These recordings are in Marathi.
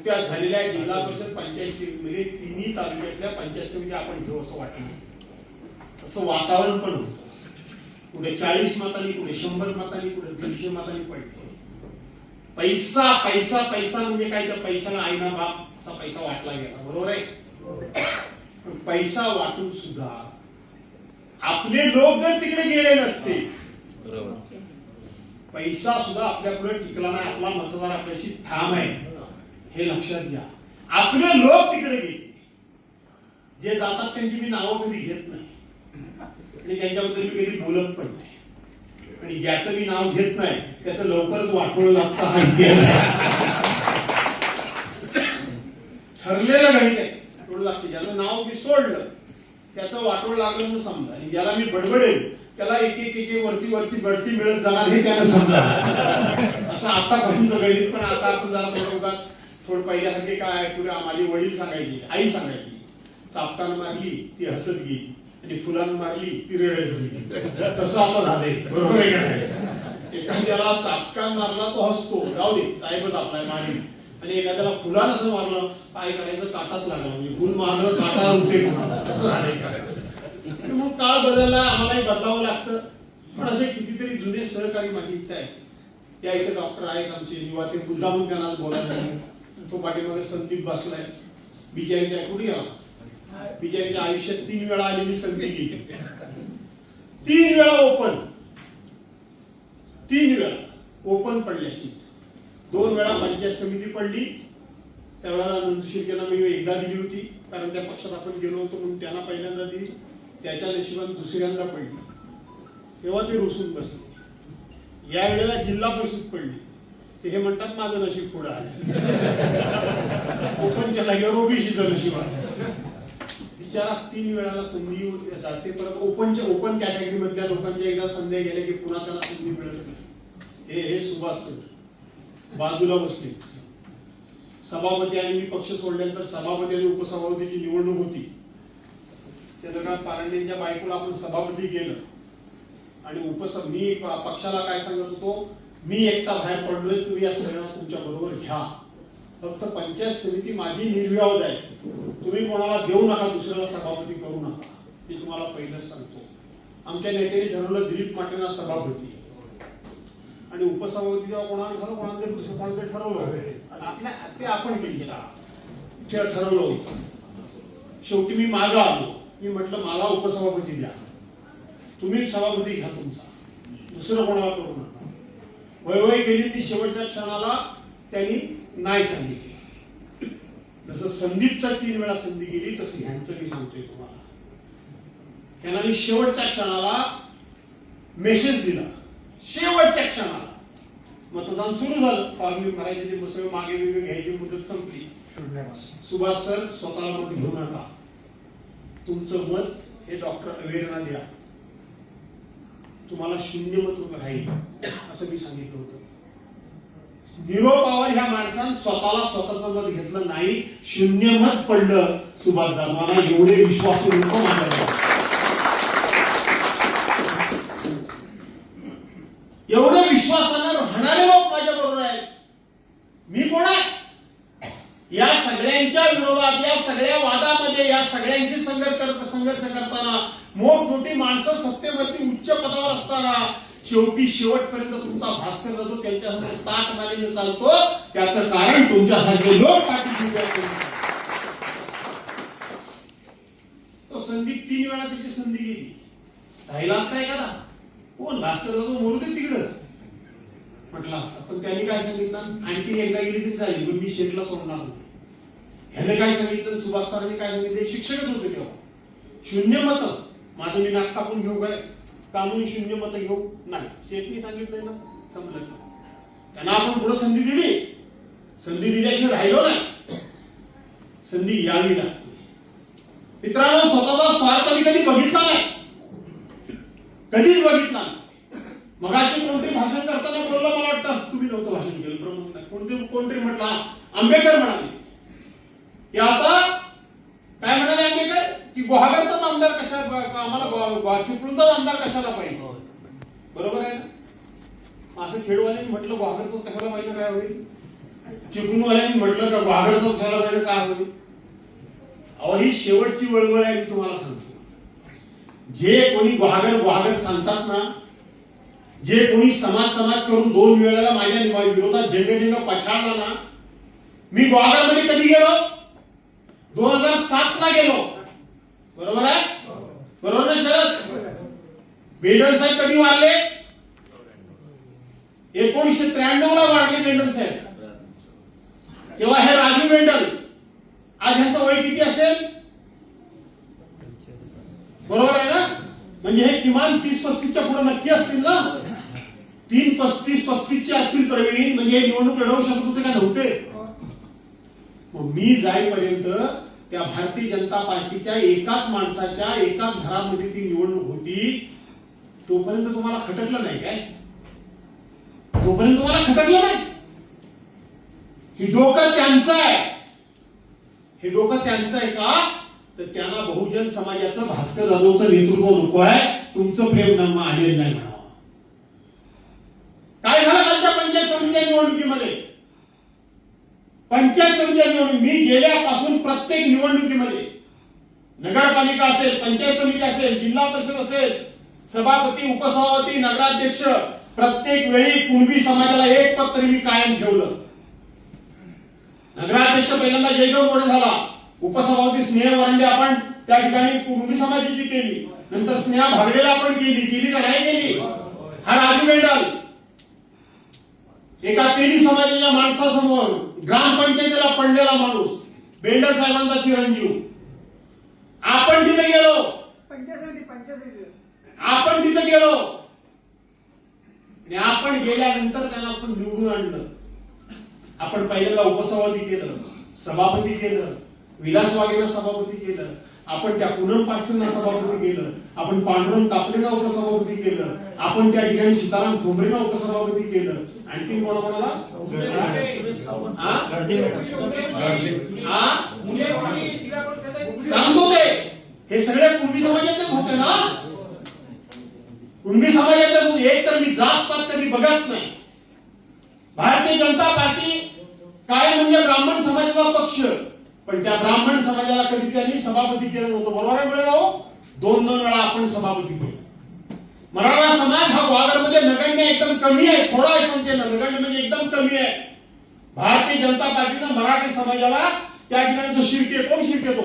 नुकत्याच झालेल्या जिल्हा परिषद पंचायत समितीमध्ये तिन्ही तालुक्यातल्या पंचायत समिती आपण घेऊ असं वाटलं, असं वातावरण पण होतं. कुठे 40 मतांनी, कुठे 100 मतांनी, कुठे 150 मतांनी पडले. पैसा पैसा पैसा म्हणजे काय, त्या पैशाला आईना बाप असा पैसा वाटला गेला, बरोबर आहे. पण पैसा वाटून सुद्धा आपले लोक जर तिकडे गेले नसते, पैसा सुद्धा आपल्या पुढे टिकला नाही, आपला मतदार आपल्याशी ठाम आहे हे लक्षात घ्या. आपले लोक तिकडे गेले, जे जातात त्यांची मी नावं कधी घेत नाही आणि त्यांच्याबद्दल मी कधी बोलत पण नाही, आणि ज्याचं मी नाव घेत नाही त्याचं लवकरच वाटोळं लागतं हा इतिहास ठरलेलं गणित आहे. वाटोळं लागते, ज्याचं नाव मी सोडलं त्याचं वाटोळ लागलं म्हणून समजा, आणि ज्याला मी बडबडेल त्याला एक एक एक वरती वरती बढती मिळत जाणार हे त्यानं समजा. असं आतापर्यंत गणित. पण आता आपण जरा थोडं पहिल्यासारखे काय, पुढे माझे वडील सांगायचे, आई सांगायची, चापटानं मारली ती हसत गेली आणि फुलानं मारली ती रडत गेली. तसं आता झालंय, बरोबर आहे का. एखाद्याला चापकान मारला तो हसतो, जाऊ दे साहेबच आपला मारी, आणि एखाद्याला फुलानं असं मारलं काय करायचं, काटाच लागला, म्हणजे फुल मारलं काटा उठे, असं झालंय. मग काळ बदलला, आम्हालाही बदलावं लागतं. पण असे कितीतरी जुने सहकारी माझी इथं आहेत. त्या इथे डॉक्टर आहेत आमचे युवा, ते मुद्दामून त्यांना बोलायला, तो पाठीमागे संदीप बसलाय, बिचारीच्या कुठे गेला, बिचारीच्या आयुष्यात 3 वेळा आलेली संधी गेली, 3 वेळा ओपन, 3 वेळा ओपन पडल्या सीट, 2 वेळा पंचायत समिती पडली. त्यावेळेला नंदुशिर्केला मी एकदा दिली होती, कारण त्या पक्षात आपण गेलो होतो म्हणून त्यांना पहिल्यांदा दिली. त्याच्या नशिबाने दुसऱ्यांदा पडली, तेव्हा ते रुसून बसले. या वेळेला जिल्हा परिषद पडली, ते हे म्हणतात माझं नशीब पुढं आलं, ओपनच्या जागेवर ओबीसीचं नशीब आलं. बिचारा 3 वेळाला संधी जाते. परत ओपन कॅटेगरी मधल्या लोकांच्या एकदा संधी गेल्या की पुन्हा त्याला संधी मिळत नाही. हे सुभाष सर बाजूला बसले, सभापती, आणि मी पक्ष सोडल्यानंतर सभापती आणि उपसभापतीची निवडणूक होती. त्या दरम्यान पारंडेंच्या बायकोला आपण सभापती केलं, आणि मी पक्षाला काय सांगत होतो, मी एकटा बाहेर पडलोय, तुम्ही या सगळ्यांना तुमच्या बरोबर घ्या, फक्त पंचायत समिती माझी निर्व्यावध आहे, तुम्ही कोणाला देऊ नका, दुसऱ्याला सभापती करू नका, मी तुम्हाला पहिलंच सांगतो. आमच्या नेत्याने ठरवलं दिलीप माटेंना सभापती, आणि उपसभापती जेव्हा कोणाला झालं, कोणाला दुसरं कोणाला ठरवलं, आपल्या ते आपण केली शाळा ठरवलं होतं. शेवटी मी मागं आलो, मी म्हटलं मला उपसभापती द्या, तुम्ही सभापती घ्या तुमचा, दुसरं कोणाला करू नका. वयवय केली ती शेवटच्या क्षणाला त्यांनी नाही सांगितली. जसं संदीपच्या 3 वेळा संधी गेली, तसं ह्यांचं मी सांगतोय तुम्हाला. त्यांना मी शेवटच्या क्षणाला मेसेज दिला, शेवटच्या क्षणाला मतदान सुरू झालं, पारणी मारायचे, ते सगळं मागे वेगळे घ्यायची मुदत संपली. सुभाष सर स्वतःला मत घेऊ नका, तुमचं मत हे डॉक्टर अवेरना द्या, तुम्हाला 0 मत राहील, असं मी सांगितलं होतं. निरोपावर ह्या माणसानं स्वतःला स्वतःचं मत घेतलं नाही, 0 मत पडलं सुभाष दादांना. एवढे विश्वासू लोक माझ्यावर, एवढे विश्वासाने राहणारे लोक माझ्या बरोबर आहेत. मी कोण आहे? या सगळ्यांच्या विरोधात, या सगळ्या वादामध्ये, या सगळ्यांची संघर्ष करताना, मोठमोठी माणसं सत्तेवरती उच्च पदावर असताना, शेवटी शेवटपर्यंत तुमचा भास्कर जातो, त्यांच्यासमोर ताट मारीने चालतो. त्याचं कारण तुमच्यासारखे लोक पाठीशी उभे असतात. तो संधी 3 वेळा त्याची संधी गेली, राहिला असता एखादा कोण भास्कर जातो मोरू तिकडं म्हटलं असतं. पण त्यांनी काय सांगितलं, आणखी एकदा गेली तरी जाईल, पण मी शेटला सोडणार नाही. ह्याने काय सांगितलं, सुभाष सरांनी काय सांगितलं, शिक्षकच होते तेव्हा, 0 मत, माझं मी नाक कापून घेऊ काय, कानूनी 0 मत घेऊ नाही, शेटनी सांगितलंय ना, समजलं. त्यांना आपण पुढे संधी दिली, संधी दिल्याशिवाय राहिलो नाही, संधी यावी लागते. मित्रांनो, स्वतःचा स्वार्थ मी कधी बघितला नाही, कधीच बघितला नाही. मगाशी कोणतरी भाषण करताना बोललं, मला वाटतं तुम्ही नव्हतं भाषण केलं, प्रमुख नाही, कोणतरी म्हटलं, आंबेडकर म्हणाले की आता काय म्हणाले आंबेडकर, की गुहागरचाच आमदार कशा, आम्हाला चिपळूणचाच आमदार कशाला पाहिजे, बरोबर आहे ना. असं खेळवाल्यांनी म्हटलं गुहागरचाच कशाला पाहिजे, काय होईल. चिपळूणवाल्यांनी म्हटलं तर वाघर तो झाला पाहिजे काय होईल. अहो ही शेवटची वळवळ आहे. मी तुम्हाला सांगतो, जे कोणी ग्वागर सांगतात ना, जे कोणी समाज करून 2 वेळेला माझ्या विरोधात जंग पछाडला ना, मी ग्वागर मध्ये कधी गेलो? 2007 ला गेलो. बरोबर आहे? बरोबर ना शरद? बेंडल साहेब कधी वाढले? 1993 ला वाढले बेंडल साहेब. तेव्हा हे राजू बेंडल, आज ह्यांचं वय किती असेल? बरोबर आहे ना? म्हणजे हे किमान 30-35 च्या पुढे नक्की असतील ना. 35-35 चे असतील प्रवीण. म्हणजे हे निवडणूक लढवू शकत होते का नव्हते? मग मी जाईपर्यंत त्या भारतीय जनता पार्टीच्या एकाच माणसाच्या एकाच घरामध्ये ती निवडणूक होती. तोपर्यंत तुम्हाला खटकलं नाही काय? तोपर्यंत तुम्हाला खटकलं नाही? हे डोकं त्यांचं आहे. हे डोकं त्यांचं आहे का? तर त्यांना बहुजन समाजाचं भास्कर जाधवचं नेतृत्व नको आहे. तुमचं प्रेम आलेलं नाही म्हणावं. काय झालं कालच्या पंचायत समिती निवडणुकीमध्ये? पंचायत समिती निवडणूक मी गेल्यापासून प्रत्येक निवडणुकीमध्ये, नगरपालिका असेल, पंचायत समिती असेल, जिल्हा परिषद असेल, सभापती, उपसभापती, नगराध्यक्ष, प्रत्येक वेळी कुणबी समाजाला एक पद तरी मी कायम ठेवलं. नगराध्यक्ष पहिल्यांदा जयदेव मोरे झाला, उपसभापती स्नेह वरंडे आपण त्या ठिकाणी कुणबी समाजाची केली, नंतर स्नेहा भागडेला आपण केली का नाही केली? हा राजू बेंडल एका तेली समाजाच्या माणसासमोर ग्रामपंचायतीला पडलेला माणूस, बेंडल साहेबांचा चिरंजीव. आपण तिथे गेलो, आपण तिथे गेलो आणि आपण गेल्यानंतर त्यांना आपण निवडून आणलं. आपण पहिल्यांदा उपसभापती केलं, सभापती केलं, विलास वाघेला सभापती केलं, आपण त्या पूनम पाटीलला सभापती केलं, आपण पांडुरंग कापलेला उपसभापती केलं, आपण त्या ठिकाणी सीताराम ठोंबरेला उपसभापती केलं. आणखी कोणाला? सांगतो ते हे सगळे कुणबी समाजातले होते ना. कुणबी समाजातले एक तर मी जात पात कधी बघत नाही. भारतीय जनता पार्टी काय म्हणजे ब्राह्मण समाजाचा पक्ष, पण त्या ब्राह्मण समाजाला कधी त्यांनी सभापती केलं नव्हतं. बरोबर आहे मिळालो? 2 वेळा आपण सभापती केलं. मराठा समाज हा ग्वादरमध्ये नगण्य एकदम कमी आहे. थोडा आहे संख्येनं, नगण्य म्हणजे एकदम कमी आहे. भारतीय जनता पार्टीनं मराठी समाजाला त्या ठिकाणी जो शिर्के, कोण शिर्के? तो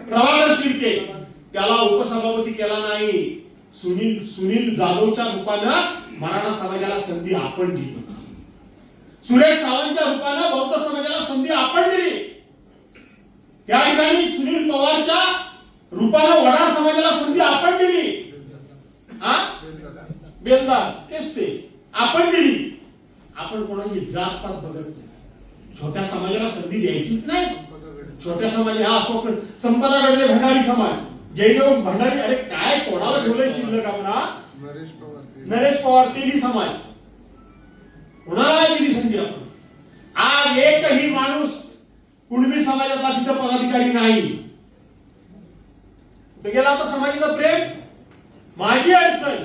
प्रभाकर शिर्के, त्याला उपसभापती केला नाही. सुनील जाधवच्या रूपानं मराठा समाजाला संधी आपण दिली. सुरेश सावंतच्या रूपानं बौद्ध समाजाला संधी आपण दिली. त्या ठिकाणी सुनील पवारच्या रूपानं वडार समाजाला संधी आपण दिली. बेलदार तेच ते आपण दिली. आपण कोणाची जात पात बघत नाही. छोट्या समाजाला संधी द्यायचीच नाही. छोट्या समाज हा अशोक संपदा गडले भंडारी समाज, जयदेव भंडारी, अरे काय कोणाला ठेवलंय शिल्लक? आपला नरेश पवार तेली समाज, कोणाला दिली संधी आपण? आज एकही माणूस कुणबी समाजाचा तिथं पदाधिकारी नाही. गेला आता समाजाचं प्रेम, माझी अडचण.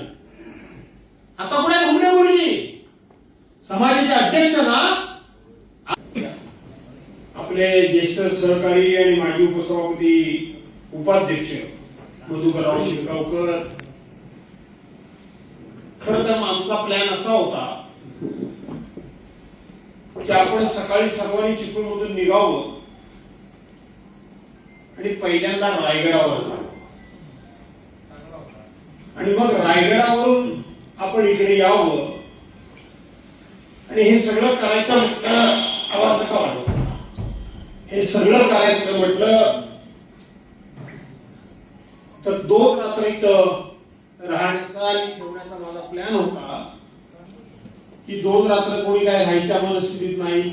आता पुढे घुमणे गुरुजी समाजाचे अध्यक्ष ना, आपले ज्येष्ठ सहकारी आणि माजी उपसभापती उपाध्यक्ष मधुकरराव शिरगावकर. खरं तर आमचा प्लॅन असा होता की आपण सकाळी सर्वांनी चिपळूणमधून निघावं आणि पहिल्यांदा रायगडावर जावं आणि मग रायगडावरून आपण इकडे यावं आणि हे सगळं करायचं म्हटलं. आवाज नका वाढवू. हे सगळं करायचं म्हटलं तर 2 रात्र इथं राहण्याचा आणि ठेवण्याचा माझा प्लॅन होता की 2 रात्र कोणी काय राहायच्या मनस्थितीत नाही.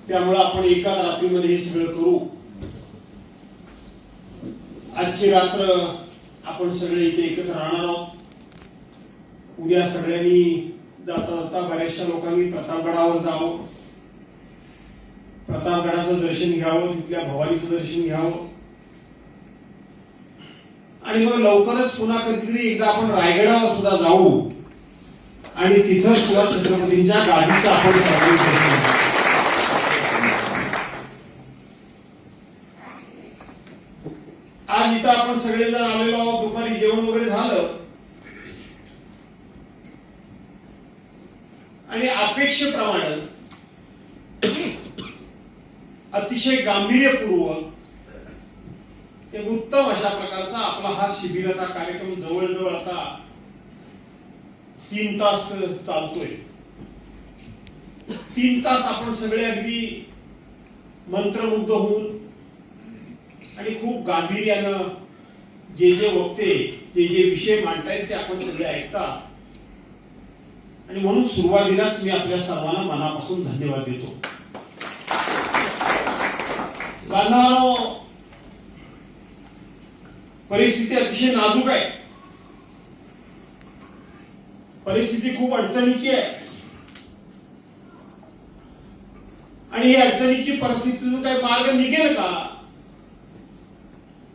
त्यामुळे आपण एका रात्रीमध्ये हे सगळं करू. आजची रात्र आपण सगळे इथे एकत्र राहणार आहोत. उद्या सगळ्यांनी जाता जाता बऱ्याचशा लोकांनी प्रतापगडावर जावं, प्रतापगडाचं दर्शन घ्यावं, तिथल्या भवानीचं दर्शन घ्यावं आणि मग लवकरच पुन्हा कधीतरी एकदा आपण रायगडावर सुद्धा जाऊ आणि तिथं सुद्धा छत्रपतींच्या गाडीचं आपण स्वागत करू. इथं आपण सगळेजण आलेलो आहोत, दुपारी जेवण वगैरे झालं आणि अपेक्षेप्रमाणे अतिशय गांभीर्यपूर्वक एक उत्तम अशा प्रकारचा आपला हा शिबिराचा कार्यक्रम जवळजवळ आता 3 तास चालतोय. 3 तास आपण सगळे अगदी मंत्रमुग्ध होऊन आणि खूप गांभीर्यानं जे वक्ते जे विषय मांडतायत ते आपण सगळे ऐकता. आणि म्हणून सुरुवातीलाच मी आपल्या सर्वांना मनापासून धन्यवाद देतो. बांधवांनो, परिस्थिती अतिशय नाजूक आहे, परिस्थिती खूप अडचणीची आहे आणि ही अडचणीची परिस्थितीतून काही मार्ग निघेल का,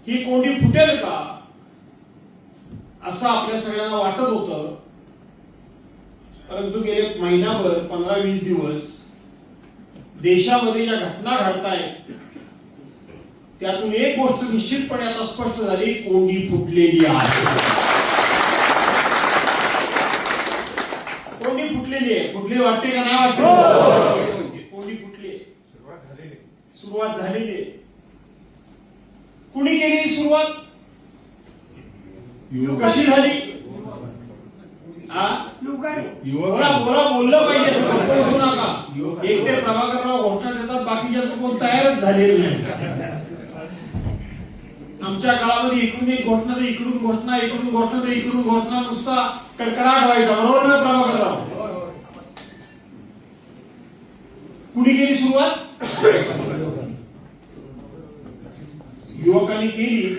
ही कोंडी फुटेल का असं आपल्या सगळ्यांना वाटत होतं. परंतु गेले महिनाभर 15-20 दिवस देशामध्ये ज्या घटना घडतायत त्यातून एक गोष्ट निश्चितपणे आता स्पष्ट झाली, कोंडी फुटलेली आहे. कोंडी फुटलेली आहे. फुटली वाटते का नाही वाटते? कोंडी फुटली, सुरुवात झालेली आहे. कुणी केली ही सुरुवात? कशी झाली? बोललं पाहिजे, बसू नका. एक ते प्रभाकरराव घोषणा देतात, बाकीच्या कोण तयारच झालेले नाही. आमच्या काळामध्ये इकडून एक घोषणा तर इकडून घोषणा, इकडून घोषणा तर इकडून घोषणा, नुसता कडकडाट व्हायचा. बरोबर ना प्रभाकरराव? कुणी केली सुरुवात? युवकांनी केली.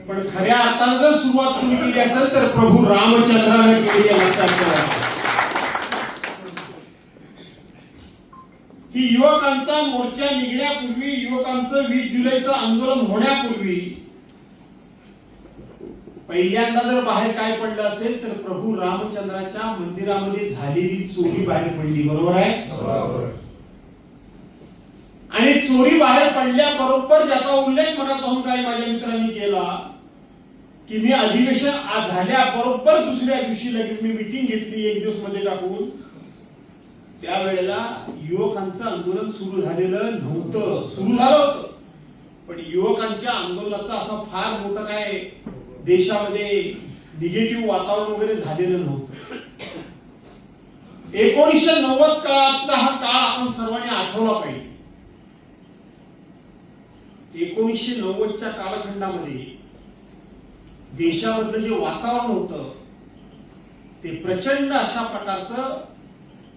पण खऱ्या अर्थानं जर सुरुवात तुम्ही केली असेल तर प्रभू रामचंद्राने केली आहे. लक्षात ठेवा, की युवकांचा मोर्चा निघण्यापूर्वी, युवकांचं 20 जुलैचं आंदोलन होण्यापूर्वी पहिल्यांदा जर बाहेर काय पडलं असेल तर प्रभू रामचंद्राच्या मंदिरामध्ये झालेली चोरी बाहेर पडली. बरोबर आहे? आणि चोरी बाहेर पडल्याबरोबर ज्याचा उल्लेख मनात काही माझ्या मित्रांनी केला की मी अधिवेशन झाल्याबरोबर दुसऱ्या दिवशी लगेच मी मीटिंग घेतली 1 दिवस मध्ये टाकून. त्यावेळेला युवकांचं आंदोलन सुरू झालेलं नव्हतं. सुरू झालं होतं पण युवकांच्या आंदोलनाचा असा फार मोठं काय देशामध्ये निगेटिव्ह वातावरण वगैरे झालेलं नव्हतं. 1990 काळातला हा काळ आपण सर्वांनी आठवला पाहिजे. 1990च्या कालखंडामध्ये देशामधलं जे वातावरण होतं ते प्रचंड अशा प्रकारचं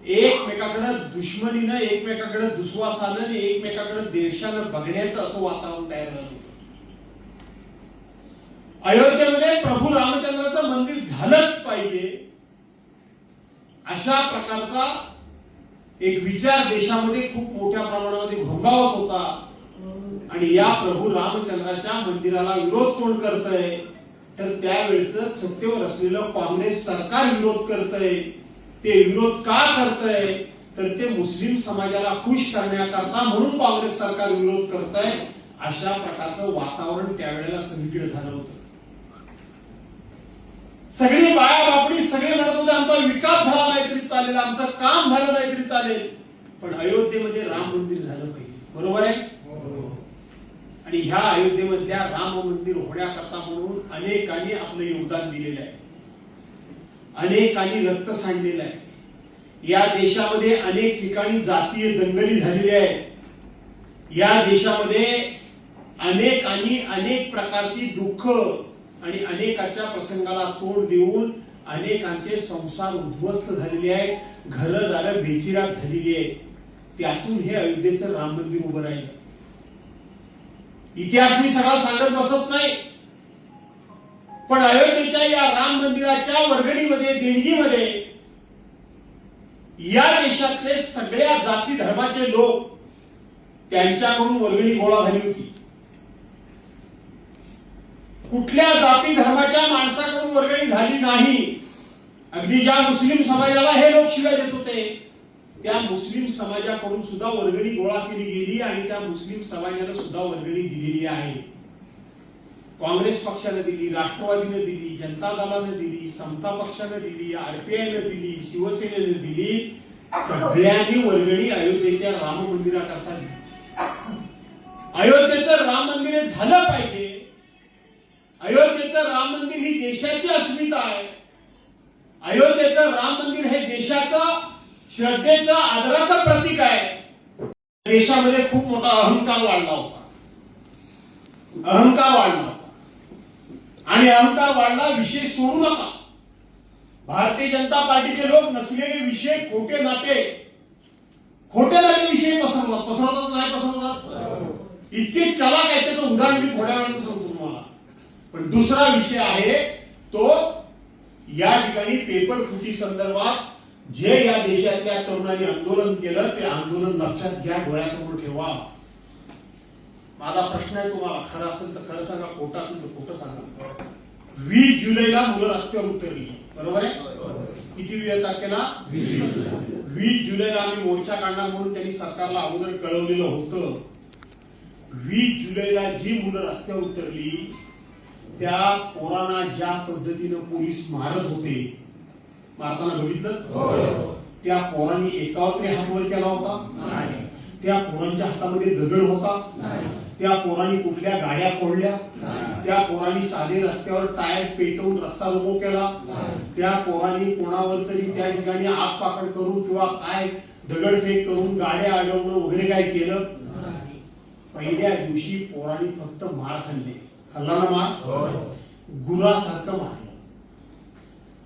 एकमेकाकडे दुश्मनीनं, एकमेकाकडे दुस्वासानं आणि एकमेकाकडे देशानं बघण्याचं असं वातावरण तयार झालं होतं. अयोध्येमध्ये प्रभू रामचंद्राचं मंदिर झालंच पाहिजे अशा प्रकारचा एक विचार देशामध्ये खूप मोठ्या प्रमाणामध्ये घोंगावत होता. आणि या प्रभू रामचंद्राच्या मंदिराला विरोध कोण करतंय तर त्यावेळेचं सत्तेवर असलेलं काँग्रेस सरकार विरोध करतंय. ते विरोध का करतंय तर ते मुस्लिम समाजाला खुश करण्याकरता म्हणून काँग्रेस सरकार विरोध करतंय. अशा प्रकारचं वातावरण त्यावेळेला सगळीकडे झालं होतं. सगळी बाळाबापडी सगळे म्हणत होते आमचा विकास झाला नाही तरी चालेल, आमचं काम झालं नाही तरी चालेल, पण अयोध्येमध्ये राम मंदिर झालं पाहिजे. बरोबर आहे? आणि ह्या अयोध्येमधल्या राम मंदिर होण्याकरता म्हणून अनेकांनी आपलं योगदान दिलेलं आहे, अनेकांनी रक्त सांडलेलं आहे. या देशामध्ये अनेक ठिकाणी जातीय दंगली झालेल्या आहेत. या देशामध्ये अनेकांनी अनेक प्रकारची दुःख आणि अनेकाच्या प्रसंगाला तोंड देऊन अनेकांचे संसार उद्ध्वस्त झालेले आहेत, घरदारं बेचिराख झालेली आहेत. त्यातून हे अयोध्येचं राम मंदिर उभं राहिलं. इतिहास मी सगळा सांगत बसत नाही, पण अयोध्येच्या या राम मंदिराच्या वर्गणीमध्ये, देणगीमध्ये या देशातले सगळ्या जाती धर्माचे लोक त्यांच्याकडून वर्गणी गोळा झाली होती. कुठल्या जाती धर्माच्या माणसाकडून वर्गणी झाली नाही. अगदी ज्या मुस्लिम समाजाला हे लोक शिव्या देत होते त्या मुस्लिम समाजाकडून सुद्धा वर्गणी गोळा केली गेली आणि त्या मुस्लिम समाजाला सुद्धा वर्गणी दिलेली आहे. काँग्रेस पक्षाने दिली, राष्ट्रवादीने दिली, जनता दलाने दिली, समता पक्षाने दिली, आरपीआयने दिली, शिवसेनेने दिली. सगळ्यांनी वर्गणी अयोध्येच्या राम मंदिराकरता दिली. अयोध्येचं राम मंदिर झालं पाहिजे. अयोध्येचं राम मंदिर ही देशाची अस्मिता आहे. अयोध्येचं राम मंदिर हे देशाचं श्रद्धेचं आदराचं प्रतीक आहे. देशामध्ये खूप मोठा अहंकार वाढला होता. अहंकार वाढला होता आणि अहंकार वाढला. विषय सोडू नका. भारतीय जनता पार्टीचे लोक नसलेले विषय, खोटे नाटे विषय पसरवतात नाही पसरवतात. इतके चलाक आहे. त्याचं उदाहरण मी थोड्या वेळाने सांगतो तुम्हाला. पण दुसरा विषय आहे तो या ठिकाणी पेपर फुटी संदर्भात जे या देशातल्या तरुणांनी आंदोलन केलं ते आंदोलन लक्षात घ्या, डोळ्यासमोर ठेवा. माझा प्रश्न आहे तुम्हाला, खरं असेल तर खरं सांगा, खोटं असेल तर खोटं सांगा. 20 जुलैला मुलं रस्त्यावर उतरली, बरोबर आहे? किती तारखेला? 20 जुलैला आम्ही मोर्चा काढणार म्हणून त्यांनी सरकारला अगोदर कळवलेलं होतं. 20 जुलैला जी मुलं रस्त्यावर उतरली त्या पोरांना ज्या पद्धतीनं पोलीस मारत होते, मारताना बघितलं? त्या पोरांनी एकावर तरी हात वर केला होता? त्या पोरांच्या हातामध्ये दगड होता? त्या पोरांनी कुठल्या गाड्या फोडल्या? त्या पोरांनी साधे रस्त्यावर टायर पेटवून रस्ता रोको केला? त्या पोरांनी कोणावर तरी त्या ठिकाणी आग पाकड करून किंवा काय दगडफेक करून गाड्या अडवणं वगैरे काय केलं? पहिल्या दिवशी पोरांनी फक्त मार खाल्ले. खाल्ला ना मार? गुरासारखं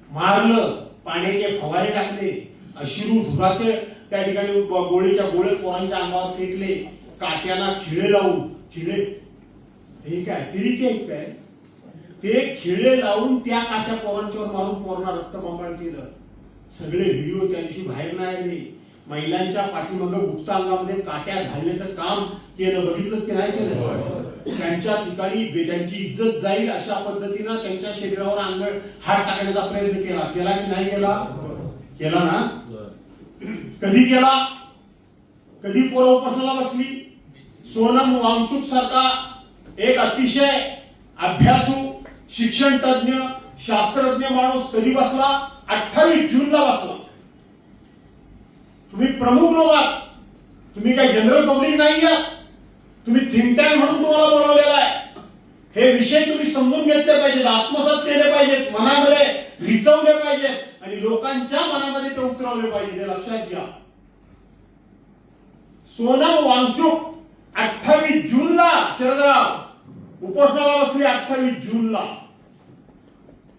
मारलं, पाण्याचे फवारे टाकले, अश्रू धुराचे त्या ठिकाणी गोळीच्या गोळे पोरांच्या अंगावर फेकले, काट्याला खिळे लावून हे काय तिरिके आहेत काय? ते खिळे लावून त्या काट्या पोरांच्यावर मारून पोरांना रक्तबंबाळ केलं. सगळे व्हिडिओ त्या दिवशी बाहेर नाही आले. महिलांच्या पाठीमागे गुप्त अंगामध्ये काट्या घालण्याचं काम केलं, बघितलं की नाही केलं? त्यांच्या ठिकाणी त्यांची इज्जत जाईल अशा पद्धतीनं त्यांच्या शरीरावर हात टाकण्याचा प्रयत्न केला की नाही केला? केला ना? कधी केला? कधी पोरं उपोषणाला बसली? सोनम वांगचुक सारखा एक अतिशय अभ्यासू, शिक्षण तज्ञ, शास्त्रज्ञ माणूस कधी बसला? 28 जूनला बसला. तुम्ही प्रमुख लोक आहात, तुम्ही काही जनरल पब्लिक नाही आहात. तुम्ही थिंक टँक म्हणून तुम्हाला बोलवलेला आहे. हे विषय तुम्ही समजून घेतले पाहिजेत, आत्मसात केले पाहिजेत, मनामध्ये रिचवले पाहिजेत आणि लोकांच्या मनामध्ये ते उतरवले पाहिजे. हे लक्षात घ्या. सोनम वांगचुक 28 जूनला शरदराव उपोषणाला बसली. 28 जूनला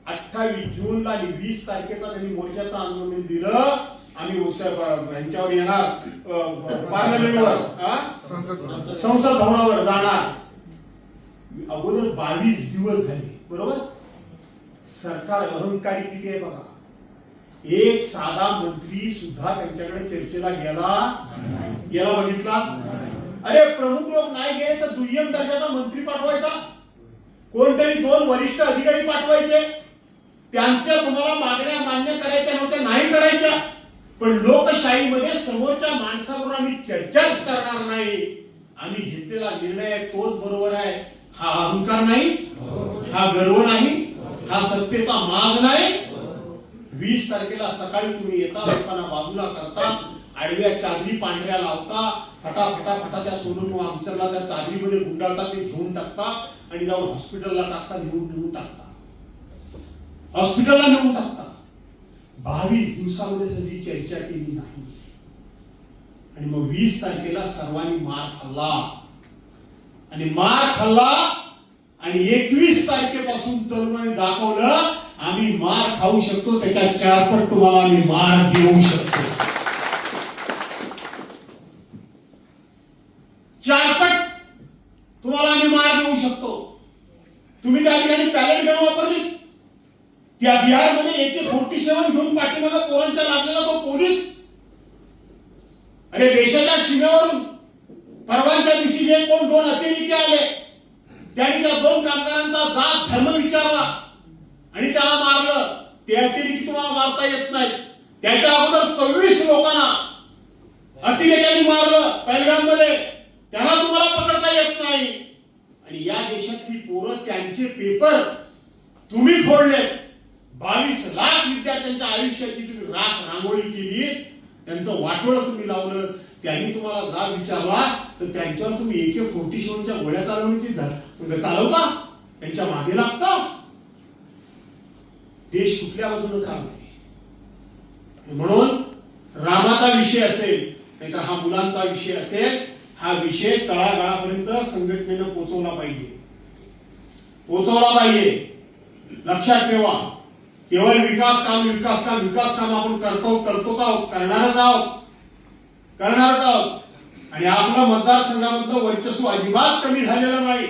28 जूनला आणि 20 तारखेचा त्यांनी मोर्चाचं आंदोलन दिलं. आम्ही यांच्यावर येणार, पार्लमेंटवर, संसद भवनावर जाणार. अगोदर 22 दिवस झाले, बरोबर? सरकार अहंकारी किती आहे बघा. एक साधा मंत्री सुद्धा त्यांच्याकडे चर्चेला गेला बघितला? अरे प्रमुख लोक नाही गेले तर दुय्यम दर्जाचा मंत्री पाठवायचा, कोणतरी 2 वरिष्ठ अधिकारी पाठवायचे. त्यांच्या तुम्हाला मागण्या मान्य करायच्या नव्हत्या, नाही करायच्या, पण लोकशाहीमध्ये समोरच्या माणसाबरोबर आम्ही चर्चाच करणार नाही. आम्ही घेतलेला निर्णय तोच बरोबर आहे. हा अहंकार नाही, हा गर्व नाही, हा सत्तेचा माज नाही. 20 तारखेला सकाळी तुम्ही येता, लोकांना बाजूला करता, आडव्या चादरी पांढऱ्या लावता, फटाफटा त्या सोनम वांगचुकला त्या चादरीमध्ये गुंडाळता, ते घेऊन टाकता आणि जाऊन हॉस्पिटलला टाकता, नेऊन टाकता, हॉस्पिटलला नेऊन टाकता. 22 दिवसामध्ये त्याची चर्चा केली नाही आणि मग 20 तारखेला सर्वांनी मार खाल्ला आणि 21 तारखेपासून तरुणांनी दाखवलं आम्ही मार खाऊ शकतो, त्याच्या 4 पट तुम्हाला आम्ही मार देऊ शकतो. 4 पट तुम्हाला आम्ही मार देऊ शकतो. तुम्ही त्या ठिकाणी पॅलेट गन वापरली. त्या बिहारमध्ये AK-47 घेऊन पाठीमागे पोरांच्या लागलेला तो पोलीस, अरे देशाच्या सीमेवरून परवाच्या दिवशी जे कोण 2 अतिरेकी आले त्यांनी त्या 2 कामगारांचा जात धर्म विचारला आणि त्याला मारलं. ते अतिरेकी तुम्हाला मारता येत नाही. त्याच्या अगोदर 26 लोकांना अतिरेक्यांनी मारलं पहलगाम मध्ये, त्यांना तुम्हाला पकडता येत नाही. आणि या देशातली पोरं त्यांचे पेपर तुम्ही फोडले. 22 लाख विद्यार्थ्यांच्या आयुष्याची तुम्ही रांगोळी केली, त्यांचं वाटोळ तुम्ही लावलं. त्यांनी तुम्हाला जाब विचारला तर त्यांच्यावर तुम्ही AK-47च्या गोळ्या चालवता, त्यांच्या मागे लागता. देश कुठल्या बाजूने चाललाय? म्हणून रामाचा विषय असेल नाहीतर हा मुलांचा विषय असेल, हा विषय तळागाळापर्यंत संघटनेनं पोहोचवला पाहिजे. लक्षात ठेवा, केवळ विकास काम आपण करतो का? करणारच आहोत. आणि आपलं मतदारसंघामधलं वर्चस्व अजिबात कमी झालेलं नाही.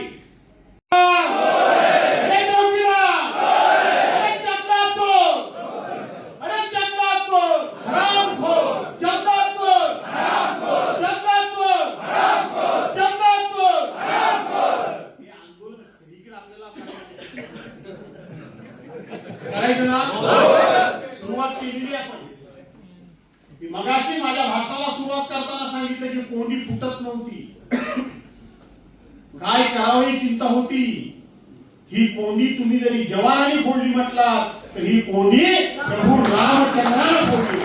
करायचं ना? सुरुवात केलेली आपण. मगाशी माझ्या भाषणाला सुरुवात करताना सांगितलं की कोंडी फुटत नव्हती, काय करावं ही चिंता होती. ही कोंडी तुम्ही जरी जवानाने फोडली म्हटलात तर ही कोंडी प्रभू रामचंद्राने फोडली.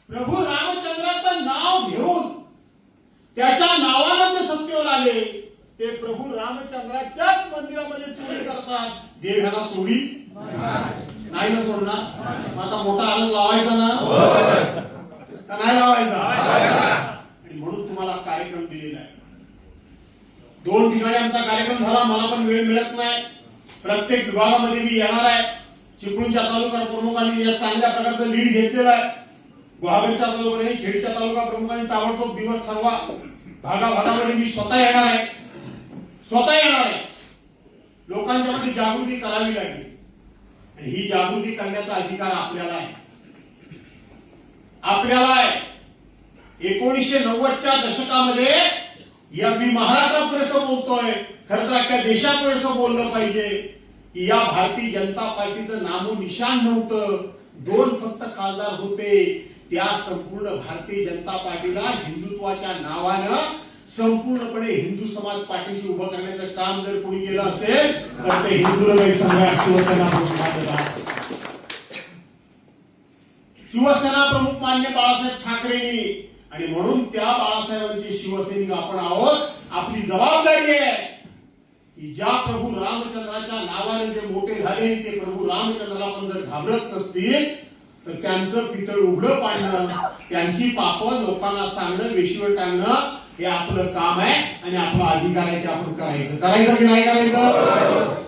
प्रभू रामचंद्राचं नाव घेऊन त्याच्या नावानं ते सत्तेवर आले, ते प्रभू रामचंद्राच्याच मंदिरामध्ये चोरी करतात. देव ह्याला सोडी नाही ना सोडणार. आता मोठा आनंद लावायचा ना का नाही लावायचा? आणि म्हणून तुम्हाला कार्यक्रम दिलेला आहे. 2 ठिकाणी आमचा कार्यक्रम झाला. मला पण वेळ मिळत नाही. प्रत्येक विभागामध्ये मी येणार आहे. चिपळूणच्या तालुका प्रमुखांनी या चांगल्या प्रकारचं लीड घेतलेलं आहे. गुहागरच्या तालुक्याने, खेडच्या तालुका प्रमुखांनी ताबडतोब दिवस ठरवा. भागाभागामध्ये मी स्वतः येणार आहे. लोकांच्या मध्ये जागृती करावी लागेल. आणि ही जागृती करण्याचा अधिकार आपल्याला आहे. 1990च्या दशकामध्ये या मी महाराष्ट्रापुढे बोलतोय, खरं तर अख्ख्या देशापुढे बोललं पाहिजे की या भारतीय जनता पार्टीचं नामोनिशान नव्हतं. 2 फक्त खासदार होते. त्या संपूर्ण भारतीय जनता पार्टीला हिंदुत्वाच्या नावानं संपूर्णपणे हिंदू समाज पाठीशी उभं करण्याचं काम जर कोणी केलं असेल तर ते हिंदुत्व सम्राट शिवसेना प्रमुख मान्य बाळासाहेब ठाकरेंनी. आणि म्हणून त्या बाळासाहेबांचे शिवसैनिक आपण आहोत. आपली जबाबदारी आहे की ज्या प्रभू रामचंद्राच्या नावाने जे मोठे झाले ते प्रभू रामचंद्राला पण जर घाबरत नसतील तर त्यांचं पितळ उघडं पाडणं, त्यांची पापं लोकांना सांगणं, वेशीवर टाकणं हे आपलं काम आहे आणि आपला अधिकार आहे ते आपण करायचं की नाही करायचं?